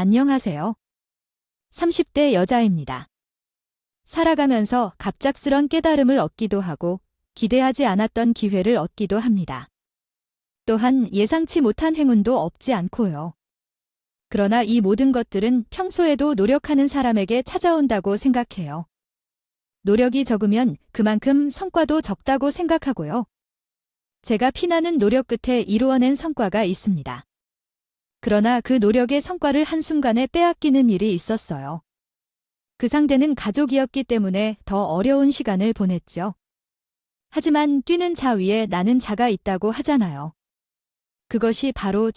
안녕하세요. 30대 여자입니다. 살아가면서 갑작스런 깨달음을 얻기도 하고 기대하지 않았던 기회를 얻기도 합니다. 또한 예상치 못한 행운도 없지 않고요. 그러나 이 모든 것들은 평소에도 노력하는 사람에게 찾아온다고 생각해요. 노력이 적으면 그만큼 성과도 적다고 생각하고요. 제가 피나는 노력 끝에 이루어낸 성과가 있습니다. 그러나 그 노력의 성과를 한순간에 빼앗기는 일이 있었어요. 그 상대는 가족이었기 때문에 더 어려운 시간을 보냈죠. 하지만 뛰는 자 위에 나는 자가 있다고 하잖아요. 그것이 바로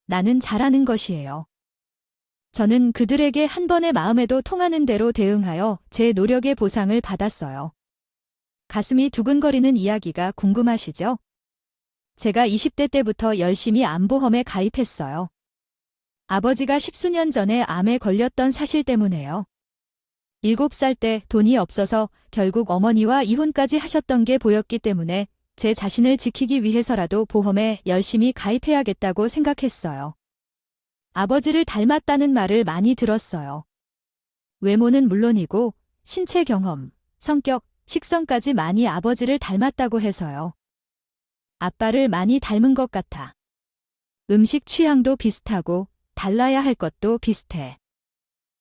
나는 자라는 것이에요. 저는 그들에게 한 번의 마음에도 통하는 대로 대응하여 제 노력의 보상을 받았어요. 가슴이 두근거리는 이야기가 궁금하시죠? 제가 20대 때부터 열심히 암보험에 가입했어요. 아버지가 10수년 전에 암에 걸렸던 사실 때문에요. 7살 때 돈이 없어서 결국 어머니와 이혼까지 하셨던 게 보였기 때문에 제 자신을 지키기 위해서라도 보험에 열심히 가입해야겠다고 생각했어요. 아버지를 닮았다는 말을 많이 들었어요. 외모는 물론이고 신체 경험, 성격, 식성까지 많이 아버지를 닮았다고 해서요. 아빠를 많이 닮은 것 같아. 음식 취향도 비슷하고 달라야 할 것도 비슷해.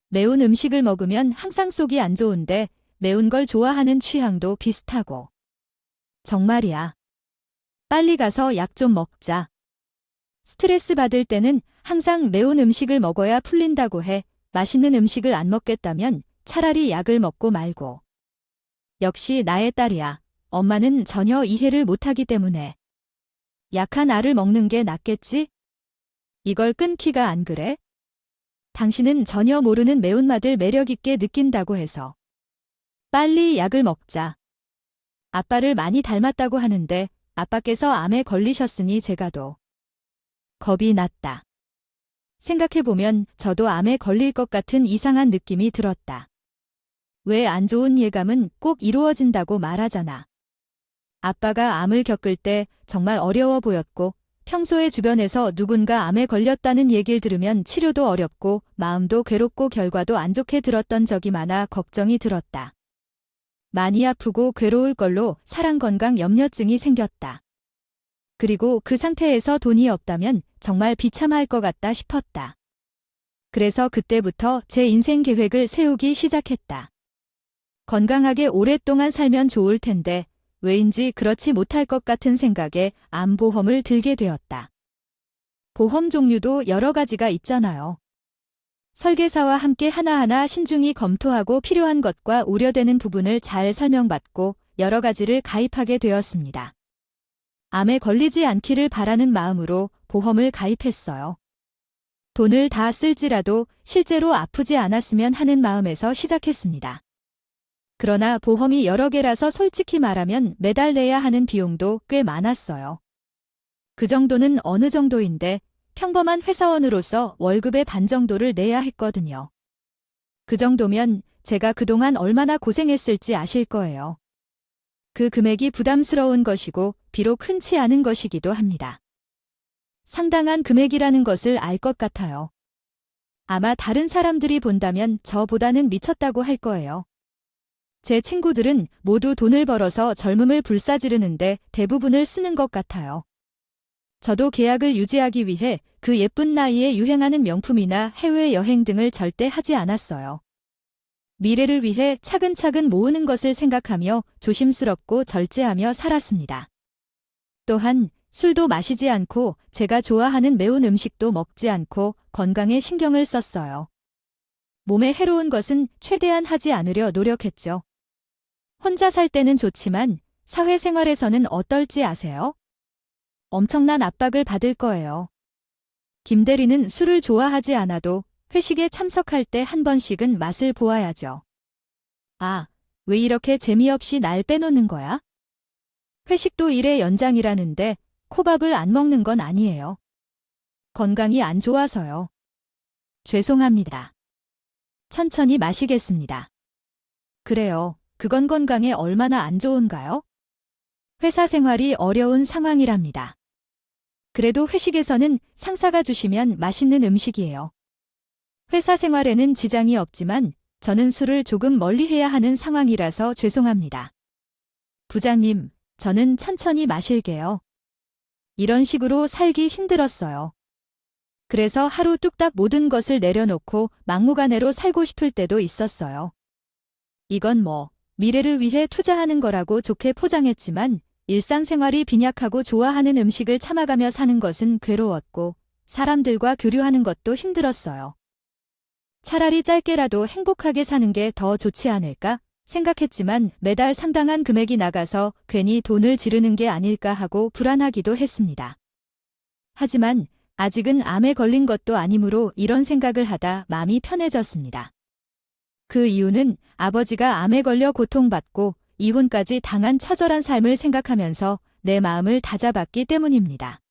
매운 음식을 먹으면 항상 속이 안 좋은데 매운 걸 좋아하는 취향도 비슷하고. 정말이야. 빨리 가서 약 좀 먹자. 스트레스 받을 때는 항상 매운 음식을 먹어야 풀린다고 해. 맛있는 음식을 안 먹겠다면 차라리 약을 먹고 말고. 역시 나의 딸이야. 엄마는 전혀 이해를 못하기 때문에. 약한 알을 먹는 게 낫겠지? 이걸 끊기가 안 그래? 당신은 전혀 모르는 매운맛을 매력있게 느낀다고 해서. 빨리 약을 먹자. 아빠를 많이 닮았다고 하는데 아빠께서 암에 걸리셨으니 제가도 겁이 났다. 생각해보면 저도 암에 걸릴 것 같은 이상한 느낌이 들었다. 왜 안 좋은 예감은 꼭 이루어진다고 말하잖아. 아빠가 암을 겪을 때 정말 어려워 보였고 평소에 주변에서 누군가 암에 걸렸다는 얘기를 들으면 치료도 어렵고 마음도 괴롭고 결과도 안 좋게 들었던 적이 많아 걱정이 들었다. 많이 아프고 괴로울 걸로 사랑건강 염려증이 생겼다. 그리고 그 상태에서 돈이 없다면 정말 비참할 것 같다 싶었다. 그래서 그때부터 제 인생 계획을 세우기 시작했다. 건강하게 오랫동안 살면 좋을 텐데 왜인지 그렇지 못할 것 같은 생각에 암보험을 들게 되었다. 보험 종류도 여러 가지가 있잖아요. 설계사와 함께 하나하나 신중히 검토하고 필요한 것과 우려되는 부분을 잘 설명받고 여러 가지를 가입하게 되었습니다. 암에 걸리지 않기를 바라는 마음으로 보험을 가입했어요. 돈을 다 쓸지라도 실제로 아프지 않았으면 하는 마음에서 시작했습니다. 그러나 보험이 여러 개라서 솔직히 말하면 매달 내야 하는 비용도 꽤 많았어요. 그 정도는 어느 정도인데 평범한 회사원으로서 월급의 반 정도를 내야 했거든요. 그 정도면 제가 그동안 얼마나 고생했을지 아실 거예요. 그 금액이 부담스러운 것이고 비록 흔치 않은 것이기도 합니다. 상당한 금액이라는 것을 알 것 같아요. 아마 다른 사람들이 본다면 저보다는 미쳤다고 할 거예요. 제 친구들은 모두 돈을 벌어서 젊음을 불사지르는데 대부분을 쓰는 것 같아요. 저도 계약을 유지하기 위해 그 예쁜 나이에 유행하는 명품이나 해외여행 등을 절대 하지 않았어요. 미래를 위해 차근차근 모으는 것을 생각하며 조심스럽고 절제하며 살았습니다. 또한 술도 마시지 않고 제가 좋아하는 매운 음식도 먹지 않고 건강에 신경을 썼어요. 몸에 해로운 것은 최대한 하지 않으려 노력했죠. 혼자 살 때는 좋지만 사회생활에서는 어떨지 아세요? 엄청난 압박을 받을 거예요. 김 대리는 술을 좋아하지 않아도 회식에 참석할 때 한 번씩은 맛을 보아야죠. 아, 왜 이렇게 재미없이 날 빼놓는 거야? 회식도 일의 연장이라는데 콩밥을 안 먹는 건 아니에요. 건강이 안 좋아서요. 죄송합니다. 천천히 마시겠습니다. 그래요. 그건 건강에 얼마나 안 좋은가요? 회사 생활이 어려운 상황이랍니다. 그래도 회식에서는 상사가 주시면 맛있는 음식이에요. 회사 생활에는 지장이 없지만 저는 술을 조금 멀리해야 하는 상황이라서 죄송합니다. 부장님, 저는 천천히 마실게요. 이런 식으로 살기 힘들었어요. 그래서 하루 뚝딱 모든 것을 내려놓고 막무가내로 살고 싶을 때도 있었어요. 이건 미래를 위해 투자하는 거라고 좋게 포장했지만 일상생활이 빈약하고 좋아하는 음식을 참아가며 사는 것은 괴로웠고 사람들과 교류하는 것도 힘들었어요. 차라리 짧게라도 행복하게 사는 게 더 좋지 않을까 생각했지만 매달 상당한 금액이 나가서 괜히 돈을 지르는 게 아닐까 하고 불안하기도 했습니다. 하지만 아직은 암에 걸린 것도 아니므로 이런 생각을 하다 마음이 편해졌습니다. 그 이유는 아버지가 암에 걸려 고통받고 이혼까지 당한 처절한 삶을 생각하면서 내 마음을 다잡았기 때문입니다.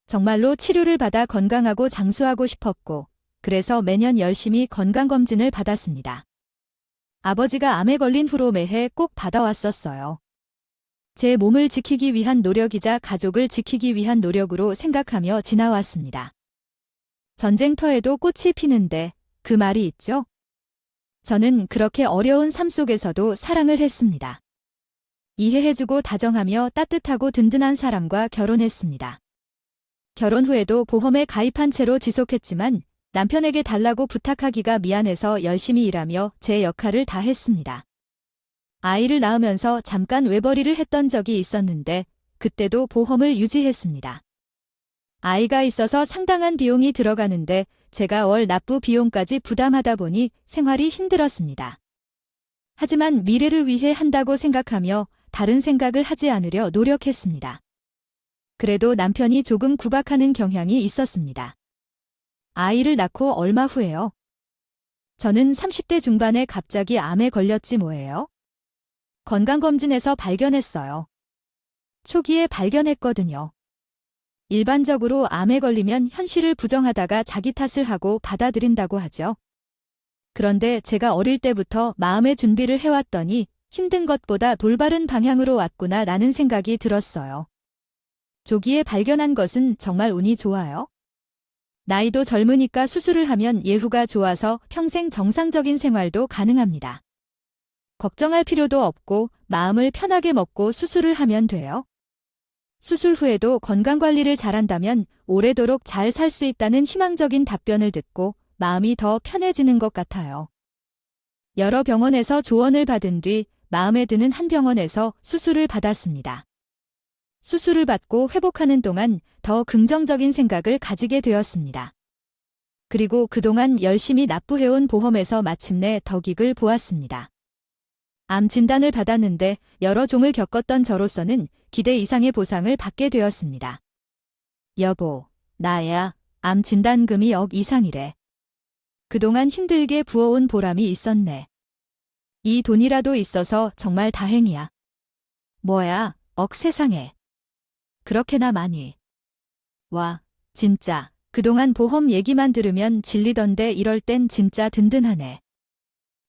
정말로 치료를 받아 건강하고 장수하고 싶었고 그래서 매년 열심히 건강검진을 받았습니다. 아버지가 암에 걸린 후로 매해 꼭 받아왔었어요. 제 몸을 지키기 위한 노력이자 가족을 지키기 위한 노력으로 생각하며 지나왔습니다. 전쟁터에도 꽃이 피는데 그 말이 있죠? 저는 그렇게 어려운 삶 속에서도 사랑을 했습니다. 이해해주고 다정하며 따뜻하고 든든한 사람과 결혼했습니다. 결혼 후에도 보험에 가입한 채로 지속했지만 남편에게 달라고 부탁하기가 미안해서 열심히 일하며 제 역할을 다 했습니다. 아이를 낳으면서 잠깐 외벌이를 했던 적이 있었는데 그때도 보험을 유지했습니다. 아이가 있어서 상당한 비용이 들어가는데 제가 월 납부 비용까지 부담하다 보니 생활이 힘들었습니다. 하지만 미래를 위해 한다고 생각하며 다른 생각을 하지 않으려 노력했습니다. 그래도 남편이 조금 구박하는 경향이 있었습니다. 아이를 낳고 얼마 후에요? 저는 30대 중반에 갑자기 암에 걸렸지 뭐예요? 건강검진에서 발견했어요. 초기에 발견했거든요. 일반적으로 암에 걸리면 현실을 부정하다가 자기 탓을 하고 받아들인다고 하죠. 그런데 제가 어릴 때부터 마음의 준비를 해왔더니 힘든 것보다 돌바른 방향으로 왔구나 라는 생각이 들었어요. 조기에 발견한 것은 정말 운이 좋아요. 나이도 젊으니까 수술을 하면 예후가 좋아서 평생 정상적인 생활도 가능합니다. 걱정할 필요도 없고 마음을 편하게 먹고 수술을 하면 돼요. 수술 후에도 건강관리를 잘한다면 오래도록 잘 살 수 있다는 희망적인 답변을 듣고 마음이 더 편해지는 것 같아요. 여러 병원에서 조언을 받은 뒤 마음에 드는 한 병원에서 수술을 받았습니다. 수술을 받고 회복하는 동안 더 긍정적인 생각을 가지게 되었습니다. 그리고 그동안 열심히 납부해온 보험에서 마침내 덕익을 보았습니다. 암 진단을 받았는데 여러 종을 겪었던 저로서는 기대 이상의 보상을 받게 되었습니다. 여보, 나야 암 진단금이 억 이상이래. 그동안 힘들게 부어온 보람이 있었네. 이 돈이라도 있어서 정말 다행이야. 뭐야, 억 세상에. 그렇게나 많이. 와, 진짜 그동안 보험 얘기만 들으면 질리던데 이럴 땐 진짜 든든하네.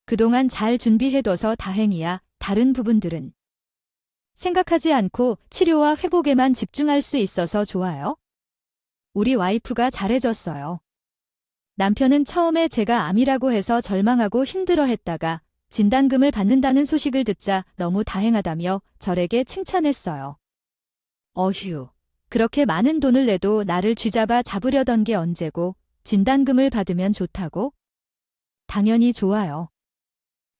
그동안 잘 준비해둬서 다행이야. 다른 부분들은 생각하지 않고 치료와 회복에만 집중할 수 있어서 좋아요. 우리 와이프가 잘해줬어요. 남편은 처음에 제가 암이라고 해서 절망하고 힘들어했다가 진단금을 받는다는 소식을 듣자 너무 다행하다며 저에게 칭찬했어요. 어휴, 그렇게 많은 돈을 내도 나를 쥐잡아 잡으려던 게 언제고 진단금을 받으면 좋다고? 당연히 좋아요.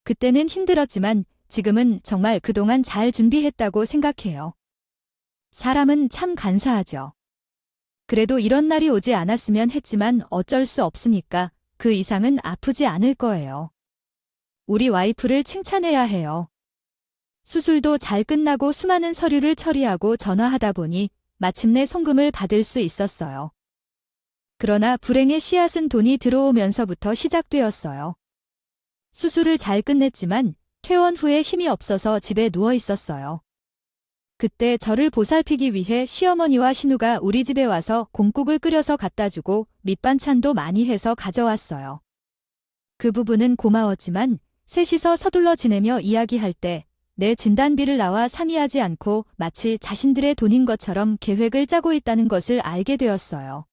그때는 힘들었지만 지금은 정말 그동안 잘 준비했다고 생각해요. 사람은 참 간사하죠. 그래도 이런 날이 오지 않았으면 했지만 어쩔 수 없으니까 그 이상은 아프지 않을 거예요. 우리 와이프를 칭찬해야 해요. 수술도 잘 끝나고 수많은 서류를 처리하고 전화하다 보니 마침내 송금을 받을 수 있었어요. 그러나 불행의 씨앗은 돈이 들어오면서부터 시작되었어요. 수술을 잘 끝냈지만 퇴원 후에 힘이 없어서 집에 누워 있었어요. 그때 저를 보살피기 위해 시어머니와 신우가 우리 집에 와서 곰국을 끓여서 갖다 주고 밑반찬도 많이 해서 가져왔어요. 그 부분은 고마웠지만 셋이서 서둘러 지내며 이야기할 때 내 진단비를 나와 상의하지 않고 마치 자신들의 돈인 것처럼 계획을 짜고 있다는 것을 알게 되었어요.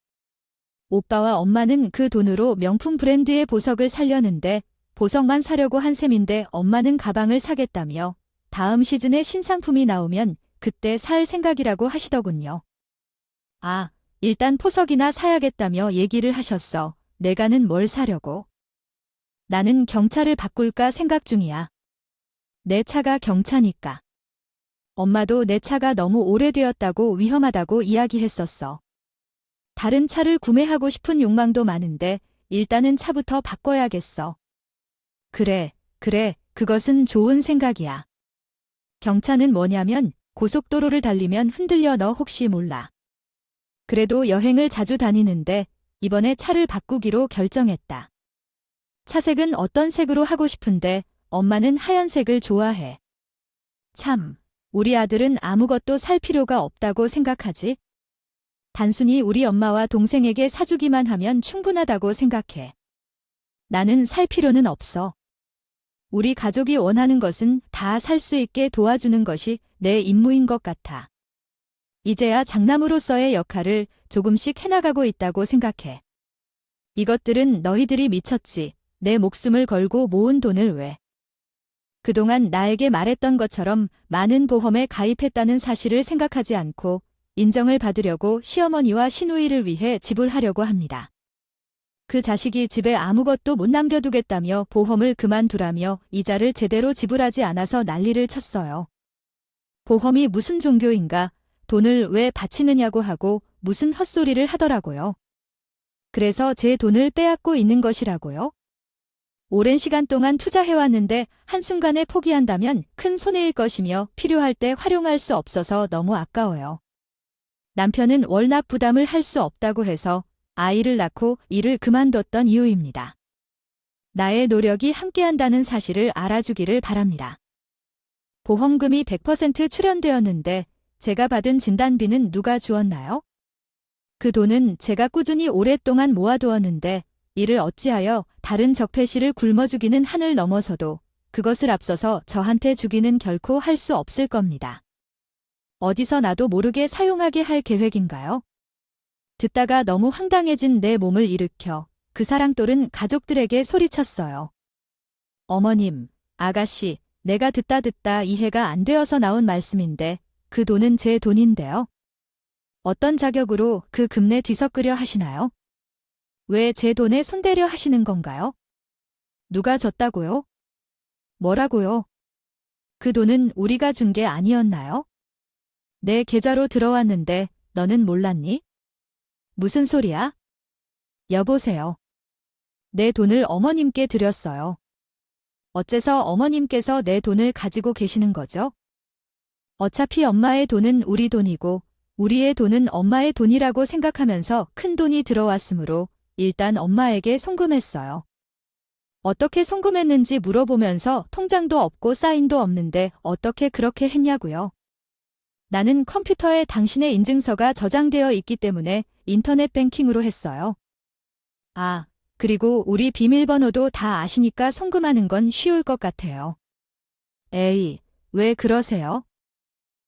오빠와 엄마는 그 돈으로 명품 브랜드의 보석을 사려는데 보석만 사려고 한 셈인데 엄마는 가방을 사겠다며 다음 시즌에 신상품이 나오면 그때 살 생각이라고 하시더군요. 아, 일단 포석이나 사야겠다며 얘기를 하셨어. 내가는 뭘 사려고. 나는 경차를 바꿀까 생각 중이야. 내 차가 경차니까. 엄마도 내 차가 너무 오래되었다고 위험하다고 이야기했었어. 다른 차를 구매하고 싶은 욕망도 많은데 일단은 차부터 바꿔야겠어. 그래, 그것은 좋은 생각이야. 경차는 뭐냐면 고속도로를 달리면 흔들려 너 혹시 몰라. 그래도 여행을 자주 다니는데 이번에 차를 바꾸기로 결정했다. 차색은 어떤 색으로 하고 싶은데 엄마는 하얀색을 좋아해. 참, 우리 아들은 아무것도 살 필요가 없다고 생각하지? 단순히 우리 엄마와 동생에게 사주기만 하면 충분하다고 생각해. 나는 살 필요는 없어. 우리 가족이 원하는 것은 다 살 수 있게 도와주는 것이 내 임무인 것 같아. 이제야 장남으로서의 역할을 조금씩 해나가고 있다고 생각해. 이것들은 너희들이 미쳤지. 내 목숨을 걸고 모은 돈을 왜? 그동안 나에게 말했던 것처럼 많은 보험에 가입했다는 사실을 생각하지 않고 인정을 받으려고 시어머니와 시누이를 위해 지불하려고 합니다. 그 자식이 집에 아무것도 못 남겨두겠다며 보험을 그만두라며 이자를 제대로 지불하지 않아서 난리를 쳤어요. 보험이 무슨 종교인가, 돈을 왜 바치느냐고 하고 무슨 헛소리를 하더라고요. 그래서 제 돈을 빼앗고 있는 것이라고요? 오랜 시간 동안 투자해왔는데 한순간에 포기한다면 큰 손해일 것이며 필요할 때 활용할 수 없어서 너무 아까워요. 남편은 월납 부담을 할 수 없다고 해서 아이를 낳고 일을 그만뒀던 이유입니다. 나의 노력이 함께한다는 사실을 알아주기를 바랍니다. 보험금이 100% 출연되었는데 제가 받은 진단비는 누가 주었나요? 그 돈은 제가 꾸준히 오랫동안 모아두었는데 이를 어찌하여 다른 적폐시를 굶어주기는 하늘 넘어서도 그것을 앞서서 저한테 주기는 결코 할 수 없을 겁니다. 어디서 나도 모르게 사용하게 할 계획인가요? 듣다가 너무 황당해진 내 몸을 일으켜 그 사랑돌은 가족들에게 소리쳤어요. 어머님, 아가씨, 내가 듣다 이해가 안 되어서 나온 말씀인데 그 돈은 제 돈인데요. 어떤 자격으로 그 금내 뒤섞으려 하시나요? 왜 제 돈에 손대려 하시는 건가요? 누가 줬다고요? 뭐라고요? 그 돈은 우리가 준 게 아니었나요? 내 계좌로 들어왔는데 너는 몰랐니? 무슨 소리야? 여보세요. 내 돈을 어머님께 드렸어요. 어째서 어머님께서 내 돈을 가지고 계시는 거죠? 어차피 엄마의 돈은 우리 돈이고 우리의 돈은 엄마의 돈이라고 생각하면서 큰 돈이 들어왔으므로 일단 엄마에게 송금했어요. 어떻게 송금했는지 물어보면서 통장도 없고 사인도 없는데 어떻게 그렇게 했냐고요? 나는 컴퓨터에 당신의 인증서가 저장되어 있기 때문에 인터넷 뱅킹으로 했어요. 아, 그리고 우리 비밀번호도 다 아시니까 송금하는 건 쉬울 것 같아요. 에이, 왜 그러세요?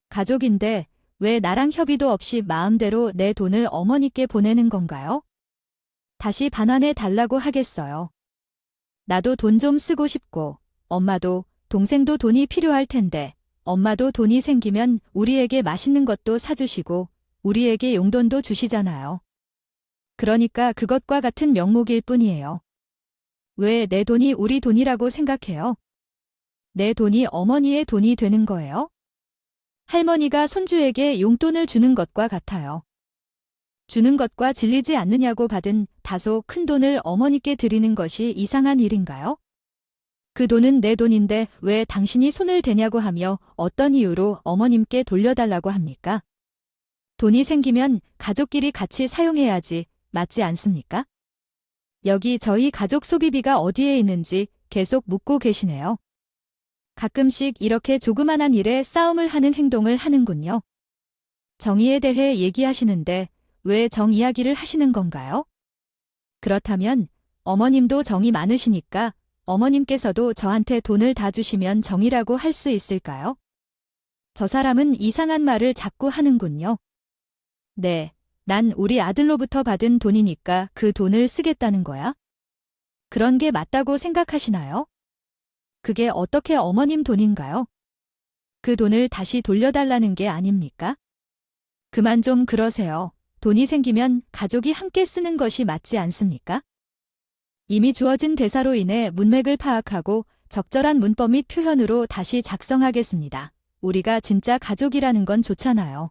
가족인데 왜 나랑 협의도 없이 마음대로 내 돈을 어머니께 보내는 건가요? 다시 반환해 달라고 하겠어요. 나도 돈 좀 쓰고 싶고 엄마도 동생도 돈이 필요할 텐데 엄마도 돈이 생기면 우리에게 맛있는 것도 사주시고 우리에게 용돈도 주시잖아요. 그러니까 그것과 같은 명목일 뿐이에요. 왜 내 돈이 우리 돈이라고 생각해요? 내 돈이 어머니의 돈이 되는 거예요? 할머니가 손주에게 용돈을 주는 것과 같아요. 주는 것과 질리지 않느냐고 받은 다소 큰 돈을 어머니께 드리는 것이 이상한 일인가요? 그 돈은 내 돈인데 왜 당신이 손을 대냐고 하며 어떤 이유로 어머님께 돌려달라고 합니까? 돈이 생기면 가족끼리 같이 사용해야지, 맞지 않습니까? 여기 저희 가족 소비비가 어디에 있는지 계속 묻고 계시네요. 가끔씩 이렇게 조그만한 일에 싸움을 하는 행동을 하는군요. 정의에 대해 얘기하시는데 왜 정 이야기를 하시는 건가요? 그렇다면 어머님도 정이 많으시니까 어머님께서도 저한테 돈을 다 주시면 정이라고 할 수 있을까요? 저 사람은 이상한 말을 자꾸 하는군요. 네, 난 우리 아들로부터 받은 돈이니까 그 돈을 쓰겠다는 거야? 그런 게 맞다고 생각하시나요? 그게 어떻게 어머님 돈인가요? 그 돈을 다시 돌려달라는 게 아닙니까? 그만 좀 그러세요. 돈이 생기면 가족이 함께 쓰는 것이 맞지 않습니까? 이미 주어진 대사로 인해 문맥을 파악하고 적절한 문법 및 표현으로 다시 작성하겠습니다. 우리가 진짜 가족이라는 건 좋잖아요.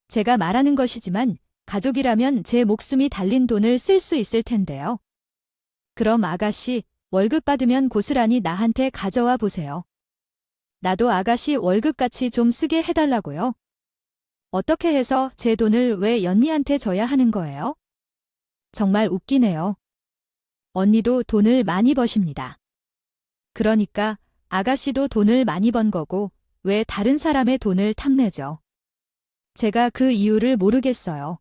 제가 말하는 것이지만 가족이라면 제 목숨이 달린 돈을 쓸 수 있을 텐데요. 그럼 아가씨, 월급 받으면 고스란히 나한테 가져와 보세요. 나도 아가씨 월급같이 좀 쓰게 해달라고요. 어떻게 해서 제 돈을 왜 연니한테 줘야 하는 거예요? 정말 웃기네요. 언니도 돈을 많이 버십니다. 그러니까 아가씨도 돈을 많이 번 거고 왜 다른 사람의 돈을 탐내죠? 제가 그 이유를 모르겠어요.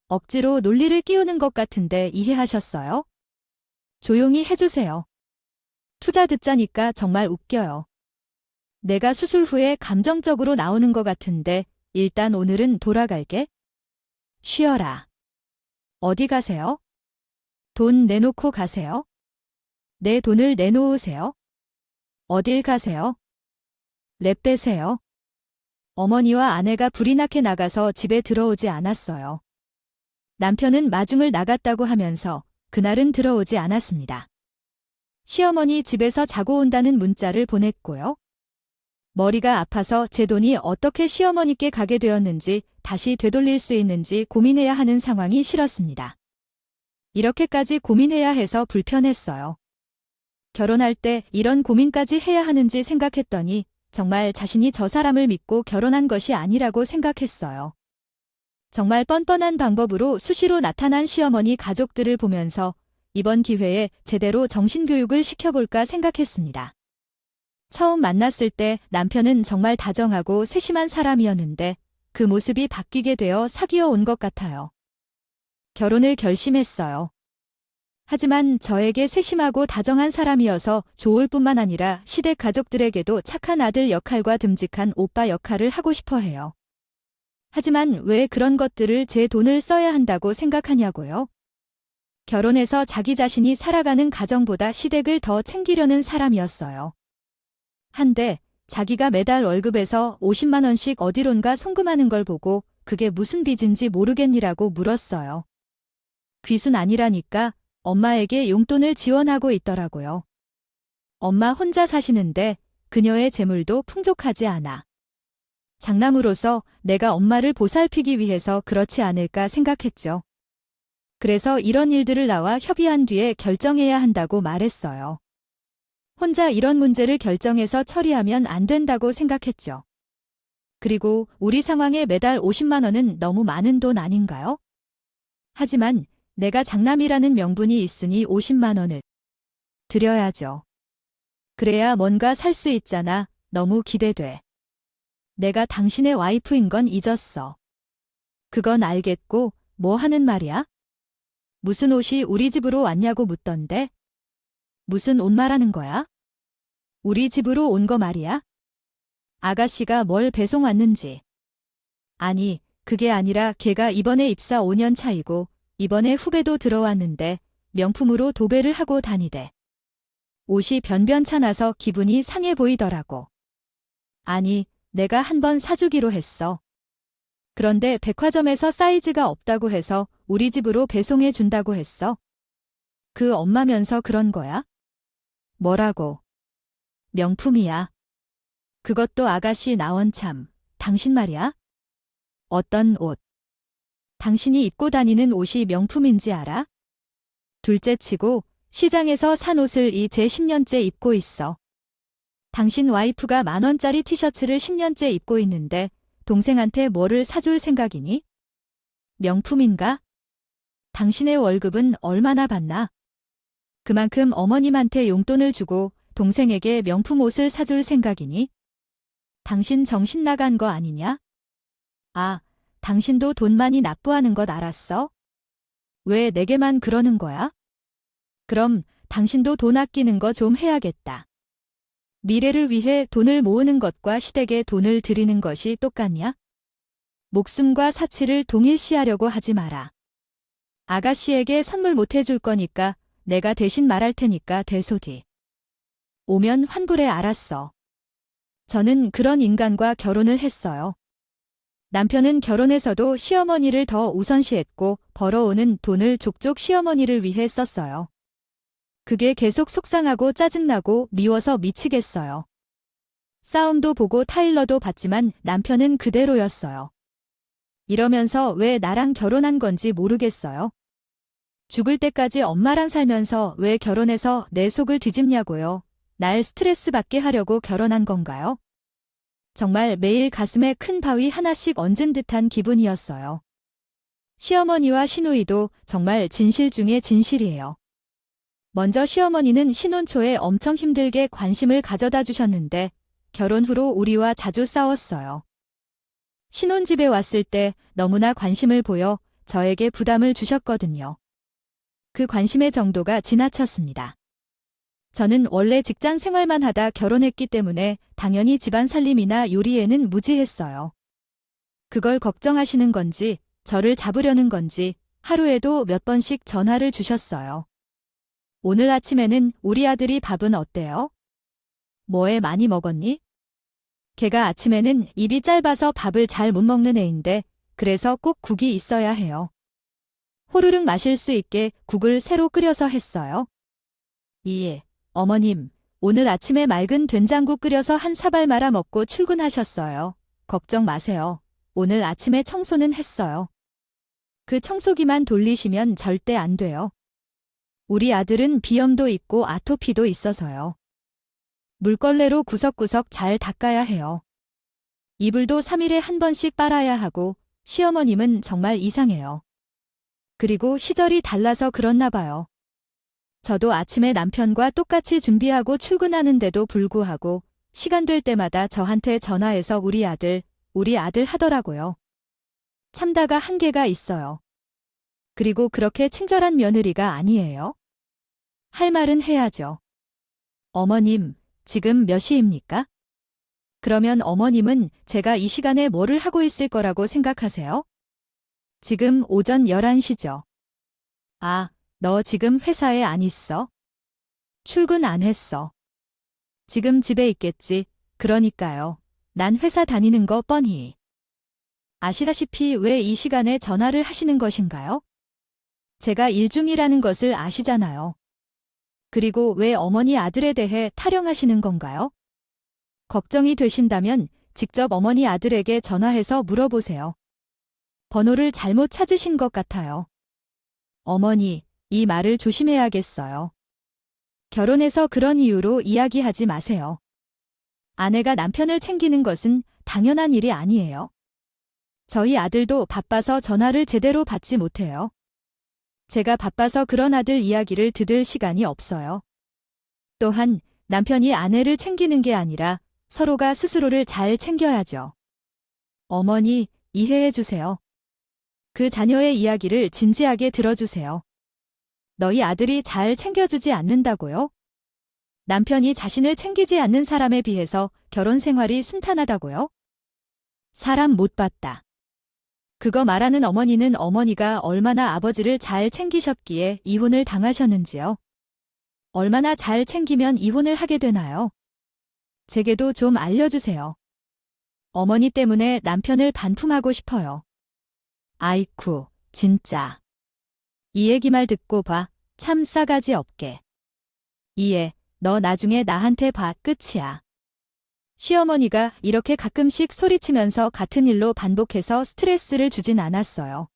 억지로 논리를 끼우는 것 같은데 이해하셨어요? 조용히 해주세요. 투자 듣자니까 정말 웃겨요. 내가 수술 후에 감정적으로 나오는 것 같은데 일단 오늘은 돌아갈게. 쉬어라. 어디 가세요? 돈 내놓고 가세요. 내 돈을 내놓으세요. 어딜 가세요? 랩 빼세요. 어머니와 아내가 불이 나게 나가서 집에 들어오지 않았어요. 남편은 마중을 나갔다고 하면서 그날은 들어오지 않았습니다. 시어머니 집에서 자고 온다는 문자를 보냈고요. 머리가 아파서 제 돈이 어떻게 시어머니께 가게 되었는지 다시 되돌릴 수 있는지 고민해야 하는 상황이 싫었습니다. 이렇게까지 고민해야 해서 불편했어요. 결혼할 때 이런 고민까지 해야 하는지 생각했더니 정말 자신이 저 사람을 믿고 결혼한 것이 아니라고 생각했어요. 정말 뻔뻔한 방법으로 수시로 나타난 시어머니 가족들을 보면서 이번 기회에 제대로 정신교육을 시켜볼까 생각했습니다. 처음 만났을 때 남편은 정말 다정하고 세심한 사람이었는데 그 모습이 바뀌게 되어 사귀어 온 것 같아요. 결혼을 결심했어요. 하지만 저에게 세심하고 다정한 사람이어서 좋을 뿐만 아니라 시댁 가족들에게도 착한 아들 역할과 듬직한 오빠 역할을 하고 싶어 해요. 하지만 왜 그런 것들을 제 돈을 써야 한다고 생각하냐고요? 결혼해서 자기 자신이 살아가는 가정보다 시댁을 더 챙기려는 사람이었어요. 한데 자기가 매달 월급에서 50만 원씩 어디론가 송금하는 걸 보고 그게 무슨 빚인지 모르겠니라고 물었어요. 귀순 아니라니까 엄마에게 용돈을 지원하고 있더라고요. 엄마 혼자 사시는데 그녀의 재물도 풍족하지 않아. 장남으로서 내가 엄마를 보살피기 위해서 그렇지 않을까 생각했죠. 그래서 이런 일들을 나와 협의한 뒤에 결정해야 한다고 말했어요. 혼자 이런 문제를 결정해서 처리하면 안 된다고 생각했죠. 그리고 우리 상황에 매달 50만 원은 너무 많은 돈 아닌가요? 하지만 내가 장남이라는 명분이 있으니 50만 원을 드려야죠. 그래야 뭔가 살 수 있잖아. 너무 기대돼. 내가 당신의 와이프인 건 잊었어. 그건 알겠고 뭐 하는 말이야? 무슨 옷이 우리 집으로 왔냐고 묻던데? 무슨 옷 말하는 거야? 우리 집으로 온 거 말이야? 아가씨가 뭘 배송 왔는지. 아니, 그게 아니라 걔가 이번에 입사 5년 차이고 이번에 후배도 들어왔는데 명품으로 도배를 하고 다니대. 옷이 변변찮 아서 기분이 상해 보이더라고. 아니, 내가 한번 사주기로 했어. 그런데 백화점에서 사이즈가 없다고 해서 우리 집으로 배송해 준다고 했어. 그 엄마면서 그런 거야? 뭐라고? 명품이야. 그것도 아가씨 나원참. 당신 말이야? 어떤 옷? 당신이 입고 다니는 옷이 명품인지 알아? 둘째치고 시장에서 산 옷을 이제 10년째 입고 있어. 당신 와이프가 10,000원짜리 티셔츠를 10년째 입고 있는데 동생한테 뭐를 사줄 생각이니? 명품인가? 당신의 월급은 얼마나 받나? 그만큼 어머님한테 용돈을 주고 동생에게 명품 옷을 사줄 생각이니? 당신 정신 나간 거 아니냐? 아, 당신도 돈 많이 납부하는 것 알았어? 왜 내게만 그러는 거야? 그럼 당신도 돈 아끼는 거 좀 해야겠다. 미래를 위해 돈을 모으는 것과 시댁에 돈을 들이는 것이 똑같냐? 목숨과 사치를 동일시하려고 하지 마라. 아가씨에게 선물 못 해줄 거니까 내가 대신 말할 테니까 대소디. 오면 환불해. 알았어. 저는 그런 인간과 결혼을 했어요. 남편은 결혼해서도 시어머니를 더 우선시했고 벌어오는 돈을 족족 시어머니를 위해 썼어요. 그게 계속 속상하고 짜증나고 미워서 미치겠어요. 싸움도 보고 타일러도 봤지만 남편은 그대로였어요. 이러면서 왜 나랑 결혼한 건지 모르겠어요. 죽을 때까지 엄마랑 살면서 왜 결혼해서 내 속을 뒤집냐고요. 날 스트레스 받게 하려고 결혼한 건가요? 정말 매일 가슴에 큰 바위 하나씩 얹은 듯한 기분이었어요. 시어머니와 시누이도 정말 진실 중에 진실이에요. 먼저 시어머니는 신혼 초에 엄청 힘들게 관심을 가져다 주셨는데 결혼 후로 우리와 자주 싸웠어요. 신혼집에 왔을 때 너무나 관심을 보여 저에게 부담을 주셨거든요. 그 관심의 정도가 지나쳤습니다. 저는 원래 직장 생활만 하다 결혼했기 때문에 당연히 집안 살림이나 요리에는 무지했어요. 그걸 걱정하시는 건지 저를 잡으려는 건지 하루에도 몇 번씩 전화를 주셨어요. 오늘 아침에는 우리 아들이 밥은 어때요? 뭐에 많이 먹었니? 걔가 아침에는 입이 짧아서 밥을 잘 못 먹는 애인데 그래서 꼭 국이 있어야 해요. 호루룩 마실 수 있게 국을 새로 끓여서 했어요. 예, 어머님, 오늘 아침에 맑은 된장국 끓여서 한 사발 말아 먹고 출근하셨어요. 걱정 마세요. 오늘 아침에 청소는 했어요. 그 청소기만 돌리시면 절대 안 돼요. 우리 아들은 비염도 있고 아토피도 있어서요. 물걸레로 구석구석 잘 닦아야 해요. 이불도 3일에 한 번씩 빨아야 하고 시어머님은 정말 이상해요. 그리고 시절이 달라서 그렇나 봐요. 저도 아침에 남편과 똑같이 준비하고 출근하는데도 불구하고 시간 될 때마다 저한테 전화해서 우리 아들 하더라고요. 참다가 한계가 있어요. 그리고 그렇게 친절한 며느리가 아니에요. 할 말은 해야죠. 어머님, 지금 몇 시입니까? 그러면 어머님은 제가 이 시간에 뭐를 하고 있을 거라고 생각하세요? 지금 오전 11시죠. 아, 너 지금 회사에 안 있어? 출근 안 했어. 지금 집에 있겠지. 그러니까요. 난 회사 다니는 거 뻔히. 아시다시피 왜 이 시간에 전화를 하시는 것인가요? 제가 일 중이라는 것을 아시잖아요. 그리고 왜 어머니 아들에 대해 타령하시는 건가요? 걱정이 되신다면 직접 어머니 아들에게 전화해서 물어보세요. 번호를 잘못 찾으신 것 같아요. 어머니, 이 말을 조심해야겠어요. 결혼해서 그런 이유로 이야기하지 마세요. 아내가 남편을 챙기는 것은 당연한 일이 아니에요. 저희 아들도 바빠서 전화를 제대로 받지 못해요. 제가 바빠서 그런 아들 이야기를 들을 시간이 없어요. 또한 남편이 아내를 챙기는 게 아니라 서로가 스스로를 잘 챙겨야죠. 어머니, 이해해 주세요. 그 자녀의 이야기를 진지하게 들어주세요. 너희 아들이 잘 챙겨주지 않는다고요? 남편이 자신을 챙기지 않는 사람에 비해서 결혼 생활이 순탄하다고요? 사람 못 봤다. 그거 말하는 어머니는 어머니가 얼마나 아버지를 잘 챙기셨기에 이혼을 당하셨는지요? 얼마나 잘 챙기면 이혼을 하게 되나요? 제게도 좀 알려주세요. 어머니 때문에 남편을 반품하고 싶어요. 아이쿠, 진짜. 이 얘기 말 듣고 봐. 참 싸가지 없게. 이해, 너 나중에 나한테 봐. 끝이야. 시어머니가 이렇게 가끔씩 소리치면서 같은 일로 반복해서 스트레스를 주진 않았어요.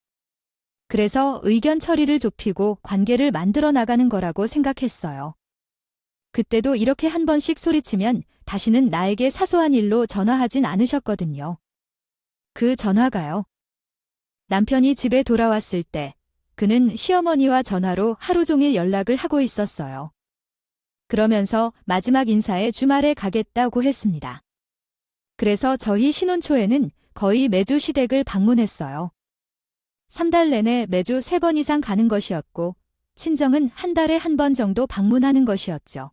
그래서 의견 처리를 좁히고 관계를 만들어 나가는 거라고 생각했어요. 그때도 이렇게 한 번씩 소리치면 다시는 나에게 사소한 일로 전화하진 않으셨거든요. 그 전화가요. 남편이 집에 돌아왔을 때 그는 시어머니와 전화로 하루 종일 연락을 하고 있었어요. 그러면서 마지막 인사에 주말에 가겠다고 했습니다. 그래서 저희 신혼 초에는 거의 매주 시댁을 방문했어요. 3달 내내 매주 3번 이상 가는 것이었고 친정은 한 달에 한 번 정도 방문하는 것이었죠.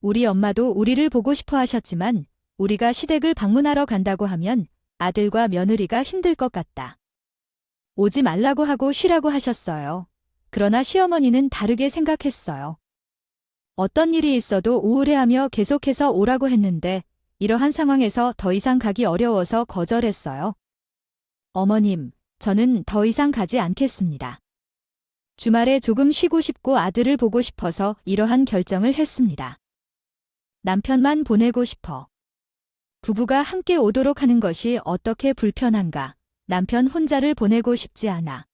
우리 엄마도 우리를 보고 싶어 하셨지만 우리가 시댁을 방문하러 간다고 하면 아들과 며느리가 힘들 것 같다. 오지 말라고 하고 쉬라고 하셨어요. 그러나 시어머니는 다르게 생각했어요. 어떤 일이 있어도 우울해하며 계속해서 오라고 했는데 이러한 상황에서 더 이상 가기 어려워서 거절했어요. 어머님, 저는 더 이상 가지 않겠습니다. 주말에 조금 쉬고 싶고 아들을 보고 싶어서 이러한 결정을 했습니다. 남편만 보내고 싶어. 부부가 함께 오도록 하는 것이 어떻게 불편한가. 남편 혼자를 보내고 싶지 않아.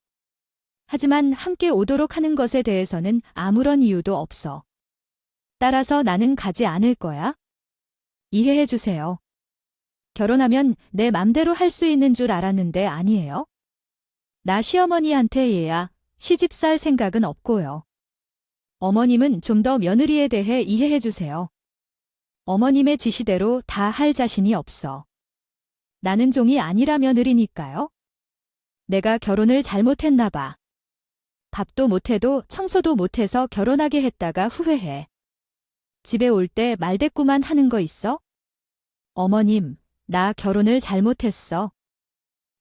하지만 함께 오도록 하는 것에 대해서는 아무런 이유도 없어. 따라서 나는 가지 않을 거야. 이해해 주세요. 결혼하면 내 맘대로 할 수 있는 줄 알았는데 아니에요? 나 시어머니한테 얘야 시집 살 생각은 없고요. 어머님은 좀 더 며느리에 대해 이해해 주세요. 어머님의 지시대로 다 할 자신이 없어. 나는 종이 아니라 며느리니까요. 내가 결혼을 잘못했나 봐. 밥도 못해도 청소도 못해서 결혼하게 했다가 후회해. 집에 올 때 말대꾸만 하는 거 있어? 어머님, 나 결혼을 잘못했어.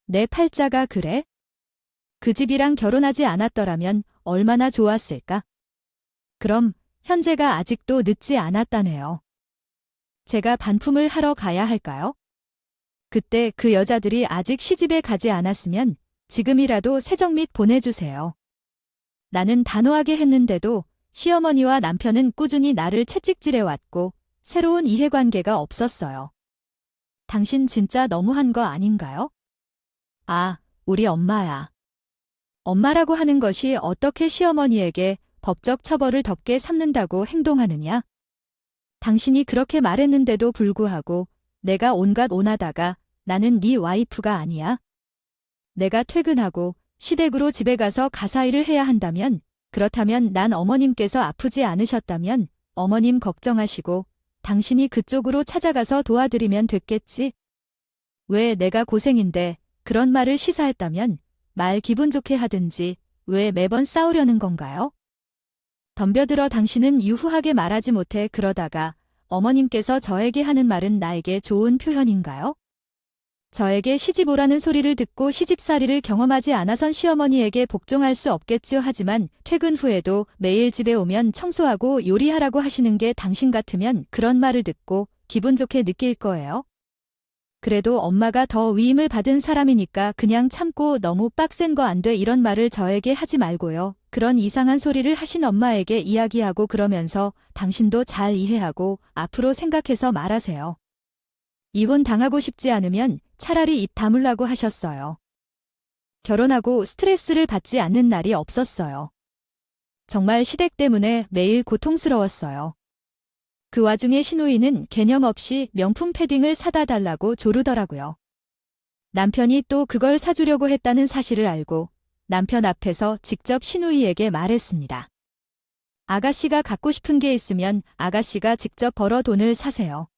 내 팔자가 그래? 그 집이랑 결혼하지 않았더라면 얼마나 좋았을까? 그럼 현재가 아직도 늦지 않았다네요. 제가 반품을 하러 가야 할까요? 그때 그 여자들이 아직 시집에 가지 않았으면 지금이라도 새정밋 보내주세요. 나는 단호하게 했는데도 시어머니와 남편은 꾸준히 나를 채찍질해왔고 새로운 이해관계가 없었어요. 당신 진짜 너무한 거 아닌가요? 아, 우리 엄마야. 엄마라고 하는 것이 어떻게 시어머니에게 법적 처벌을 덮게 삼는다고 행동하느냐? 당신이 그렇게 말했는데도 불구하고 내가 온갖 온하다가 나는 네 와이프가 아니야. 내가 퇴근하고 시댁으로 집에 가서 가사일을 해야 한다면, 그렇다면 난 어머님께서 아프지 않으셨다면 어머님 걱정하시고 당신이 그쪽으로 찾아가서 도와드리면 됐겠지. 왜 내가 고생인데 그런 말을 시사했다면 말 기분 좋게 하든지 왜 매번 싸우려는 건가요? 덤벼들어 당신은 유후하게 말하지 못해 그러다가 어머님께서 저에게 하는 말은 나에게 좋은 표현인가요? 저에게 시집 오라는 소리를 듣고 시집살이를 경험하지 않아선 시어머니에게 복종할 수 없겠죠. 하지만 퇴근 후에도 매일 집에 오면 청소하고 요리하라고 하시는 게 당신 같으면 그런 말을 듣고 기분 좋게 느낄 거예요. 그래도 엄마가 더 위임을 받은 사람이니까 그냥 참고 너무 빡센 거 안 돼 이런 말을 저에게 하지 말고요. 그런 이상한 소리를 하신 엄마에게 이야기하고 그러면서 당신도 잘 이해하고 앞으로 생각해서 말하세요. 이혼 당하고 싶지 않으면 차라리 입 다물라고 하셨어요. 결혼하고 스트레스를 받지 않는 날이 없었어요. 정말 시댁 때문에 매일 고통스러웠어요. 그 와중에 시누이는 개념 없이 명품 패딩을 사다 달라고 조르더라고요. 남편이 또 그걸 사주려고 했다는 사실을 알고 남편 앞에서 직접 시누이에게 말했습니다. 아가씨가 갖고 싶은 게 있으면 아가씨가 직접 벌어 돈을 사세요.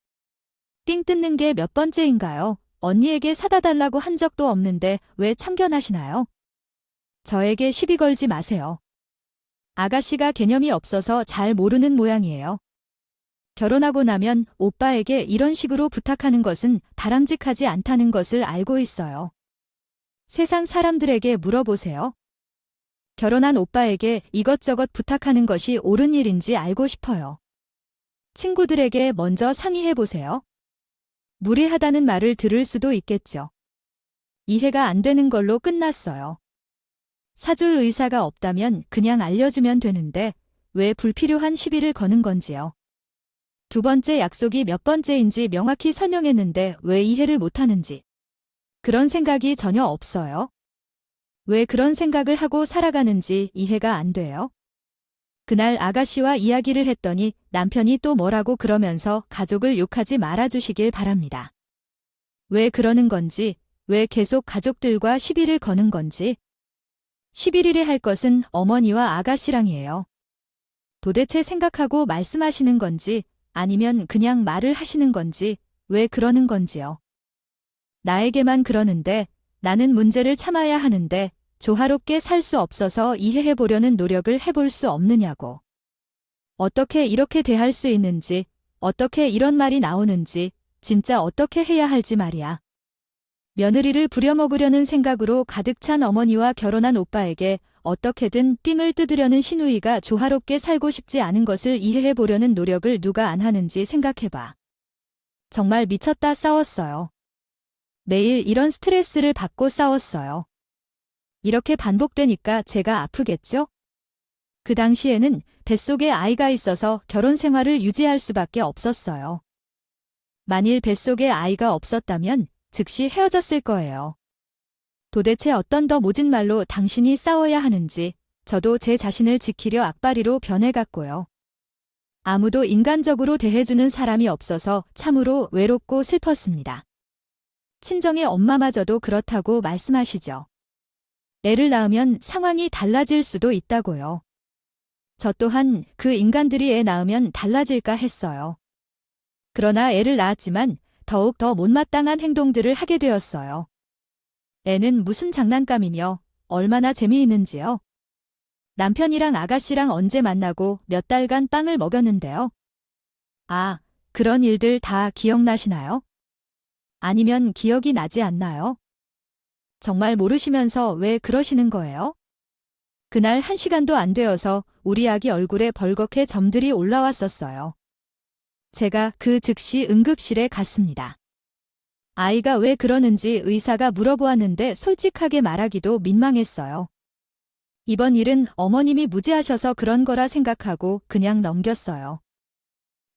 삥 뜯는 게 몇 번째인가요? 언니에게 사다 달라고 한 적도 없는데 왜 참견하시나요? 저에게 시비 걸지 마세요. 아가씨가 개념이 없어서 잘 모르는 모양이에요. 결혼하고 나면 오빠에게 이런 식으로 부탁하는 것은 바람직하지 않다는 것을 알고 있어요. 세상 사람들에게 물어보세요. 결혼한 오빠에게 이것저것 부탁하는 것이 옳은 일인지 알고 싶어요. 친구들에게 먼저 상의해보세요. 무례하다는 말을 들을 수도 있겠죠. 이해가 안 되는 걸로 끝났어요. 사줄 의사가 없다면 그냥 알려주면 되는데 왜 불필요한 시비를 거는 건지요. 두 번째 약속이 몇 번째인지 명확히 설명했는데 왜 이해를 못하는지. 그런 생각이 전혀 없어요. 왜 그런 생각을 하고 살아가는지 이해가 안 돼요. 그날 아가씨와 이야기를 했더니 남편이 또 뭐라고 그러면서 가족을 욕하지 말아주시길 바랍니다. 왜 그러는 건지, 왜 계속 가족들과 시비를 거는 건지. 11일에 할 것은 어머니와 아가씨랑이에요. 도대체 생각하고 말씀하시는 건지 아니면 그냥 말을 하시는 건지 왜 그러는 건지요. 나에게만 그러는데 나는 문제를 참아야 하는데 조화롭게 살 수 없어서 이해해보려는 노력을 해볼 수 없느냐고. 어떻게 이렇게 대할 수 있는지, 어떻게 이런 말이 나오는지, 진짜 어떻게 해야 할지 말이야. 며느리를 부려먹으려는 생각으로 가득 찬 어머니와 결혼한 오빠에게 어떻게든 삥을 뜯으려는 시누이가 조화롭게 살고 싶지 않은 것을 이해해 보려는 노력을 누가 안 하는지 생각해봐. 정말 미쳤다 싸웠어요. 매일 이런 스트레스를 받고 싸웠어요. 이렇게 반복되니까 제가 아프겠죠? 그 당시에는 뱃속에 아이가 있어서 결혼 생활을 유지할 수밖에 없었어요. 만일 뱃속에 아이가 없었다면 즉시 헤어졌을 거예요. 도대체 어떤 더 모진 말로 당신이 싸워야 하는지 저도 제 자신을 지키려 악바리로 변해갔고요. 아무도 인간적으로 대해주는 사람이 없어서 참으로 외롭고 슬펐습니다. 친정의 엄마마저도 그렇다고 말씀하시죠. 애를 낳으면 상황이 달라질 수도 있다고요. 저 또한 그 인간들이 애 낳으면 달라질까 했어요. 그러나 애를 낳았지만 더욱 더 못마땅한 행동들을 하게 되었어요. 애는 무슨 장난감이며 얼마나 재미있는지요. 남편이랑 아가씨랑 언제 만나고 몇 달간 빵을 먹였는데요. 아, 그런 일들 다 기억나시나요? 아니면 기억이 나지 않나요? 정말 모르시면서 왜 그러시는 거예요? 그날 1시간도 안 되어서 우리 아기 얼굴에 벌겋게 점들이 올라왔었어요. 제가 그 즉시 응급실에 갔습니다. 아이가 왜 그러는지 의사가 물어보았는데 솔직하게 말하기도 민망했어요. 이번 일은 어머님이 무지하셔서 그런 거라 생각하고 그냥 넘겼어요.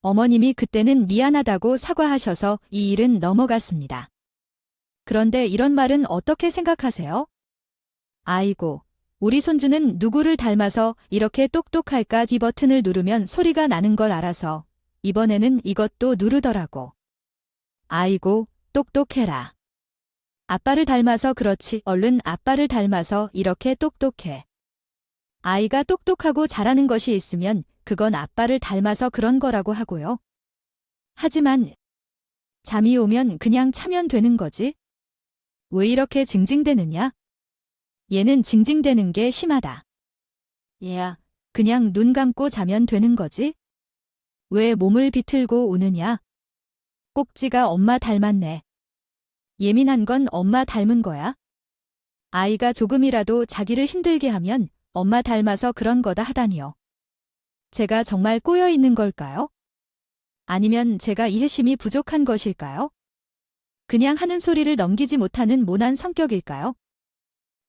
어머님이 그때는 미안하다고 사과하셔서 이 일은 넘어갔습니다. 그런데 이런 말은 어떻게 생각하세요? 아이고, 우리 손주는 누구를 닮아서 이렇게 똑똑할까? 이 버튼을 누르면 소리가 나는 걸 알아서 이번에는 이것도 누르더라고. 아이고, 똑똑해라. 아빠를 닮아서 그렇지. 얼른 아빠를 닮아서 이렇게 똑똑해. 아이가 똑똑하고 잘하는 것이 있으면 그건 아빠를 닮아서 그런 거라고 하고요. 하지만 잠이 오면 그냥 차면 되는 거지. 왜 이렇게 징징대느냐? 얘는 징징대는 게 심하다. 얘야, 그냥 눈 감고 자면 되는 거지? 왜 몸을 비틀고 우느냐? 꼭지가 엄마 닮았네. 예민한 건 엄마 닮은 거야? 아이가 조금이라도 자기를 힘들게 하면 엄마 닮아서 그런 거다 하다니요. 제가 정말 꼬여 있는 걸까요? 아니면 제가 이해심이 부족한 것일까요? 그냥 하는 소리를 넘기지 못하는 모난 성격일까요?